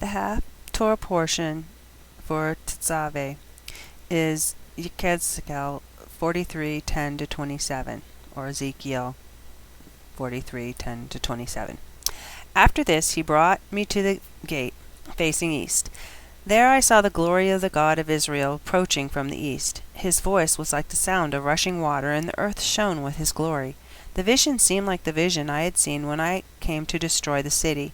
The Torah portion for Tetzave is Ezekiel 43:10-27, or Ezekiel 43:10-27. After this he brought me to the gate facing east. There I saw the glory of the God of Israel approaching from the east. His voice was like the sound of rushing water, and the earth shone with his glory. The vision seemed like the vision I had seen when I came to destroy the city.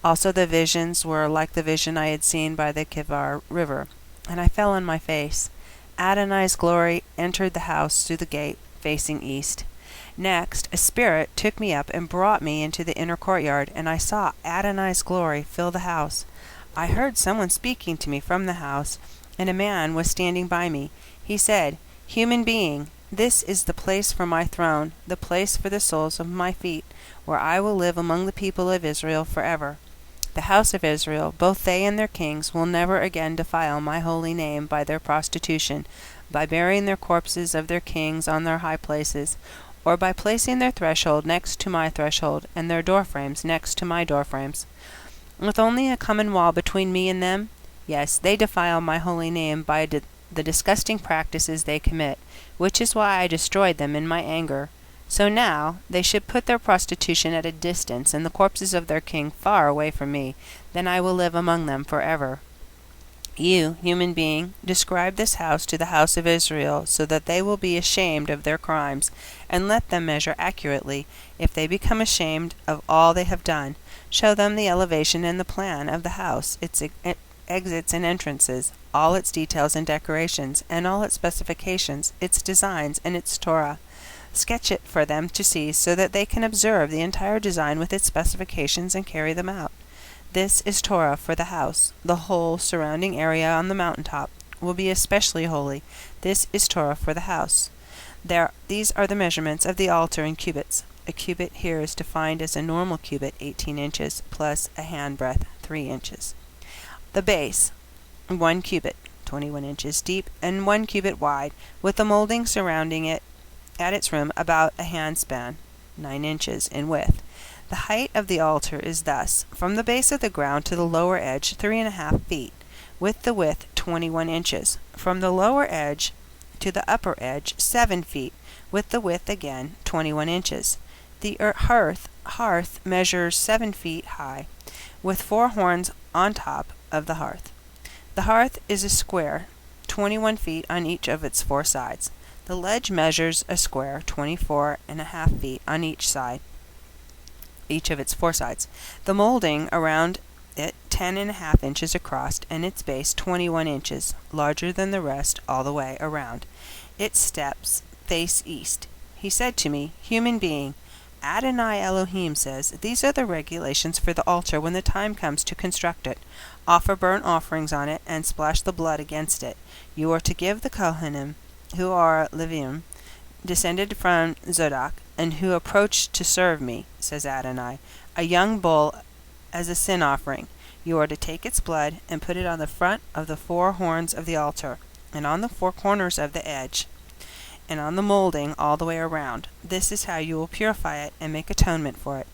Also the visions were like the vision I had seen by the Kivar River, and I fell on my face. Adonai's glory entered the house through the gate facing east. Next, a spirit took me up and brought me into the inner courtyard, and I saw Adonai's glory fill the house. I heard someone speaking to me from the house, and a man was standing by me. He said, "Human being, this is the place for my throne, the place for the soles of my feet, where I will live among the people of Israel forever. The house of Israel, both they and their kings, will never again defile my holy name by their prostitution, by burying their corpses of their kings on their high places, or by placing their threshold next to my threshold, and their doorframes next to my doorframes. With only a common wall between me and them? Yes, they defile my holy name by the disgusting practices they commit, which is why I destroyed them in my anger. So now they should put their prostitution at a distance, and the corpses of their king far away from me. Then I will live among them forever. You, human being, describe this house to the house of Israel, so that they will be ashamed of their crimes, and let them measure accurately. If they become ashamed of all they have done, show them the elevation and the plan of the house, its exits and entrances, all its details and decorations, and all its specifications, its designs, and its Torah. Sketch it for them to see, so that they can observe the entire design with its specifications and carry them out. This is Torah for the house. The whole surrounding area on the mountaintop will be especially holy. This is Torah for the house. These are the measurements of the altar in cubits. A cubit here is defined as a normal cubit, 18 inches, plus a handbreadth, 3 inches. The base, 1 cubit, 21 inches deep, and 1 cubit wide, with the molding surrounding it at its rim about a handspan, 9 inches in width. The height of the altar is thus: from the base of the ground to the lower edge, 3.5 feet, with the width 21 inches. From the lower edge to the upper edge, 7 feet, with the width again 21 inches. The hearth measures 7 feet high, with 4 horns on top of the hearth. The hearth is a square, 21 feet on each of its 4 sides. The ledge measures a square, 24.5 feet on each of its 4 sides. The molding around it 10.5 inches across, and its base 21 inches, larger than the rest all the way around. Its steps face east. He said to me, "Human being, Adonai Elohim says, these are the regulations for the altar when the time comes to construct it. Offer burnt offerings on it, and splash the blood against it. You are to give the Kohanim, who are Levim, descended from Zadok, and who approach to serve me, says Adonai, a young bull as a sin offering. You are to take its blood and put it on the front of the 4 horns of the altar, and on the 4 corners of the edge, and on the molding all the way around. This is how you will purify it and make atonement for it.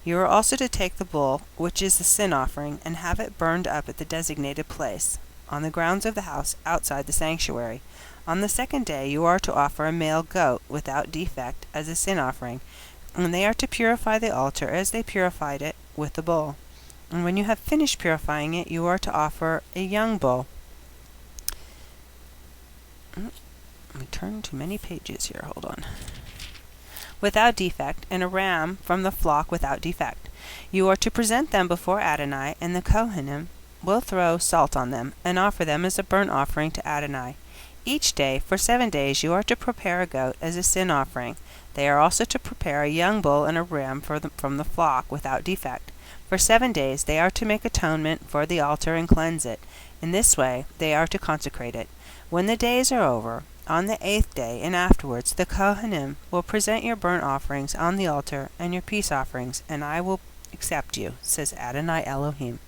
You are also to take the bull, which is the sin offering, and have it burned up at the designated place, on the grounds of the house outside the sanctuary. On the 2nd day you are to offer a male goat without defect as a sin offering, and they are to purify the altar as they purified it with the bull. And when you have finished purifying it, you are to offer a young bull." Let me turn to many pages here, hold on. "Without defect, and a ram from the flock without defect. You are to present them before Adonai, and the Kohanim will throw salt on them, and offer them as a burnt offering to Adonai. Each day, for 7 days, you are to prepare a goat as a sin offering. They are also to prepare a young bull and a ram from the flock without defect. For 7 days they are to make atonement for the altar and cleanse it. In this way they are to consecrate it. When the days are over, on the 8th day and afterwards, the Kohanim will present your burnt offerings on the altar and your peace offerings, and I will accept you, says Adonai Elohim."